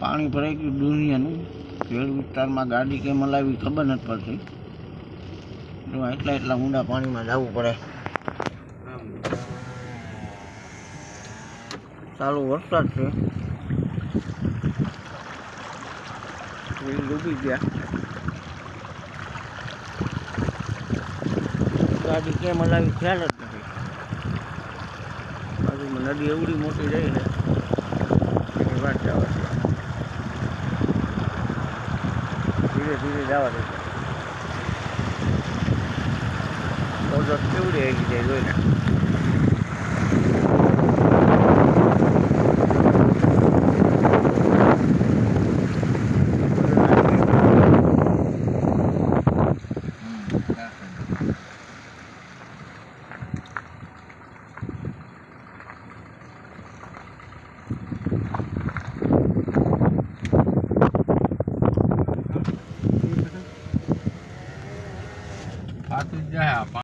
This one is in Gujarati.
પાણી ભરાઈ ગયું દુનિયાનું. ભેડ વિસ્તારમાં ગાડી કેમ હલાવી ખબર નથી પડતી. એટલા ઊંડા પાણીમાં જવું પડે. ચાલુ વરસાદ છે, ડૂબી ગયા. ગાડી કેમ હલાવી ખ્યાલ જ નથી. બાજુમાં નદી એવડી મોટી રહી છે એની વાત જવા દે. ધીરે ધીરે જવા દે. કેવડી આવી જાય જોઈને. પાતું જ જાય.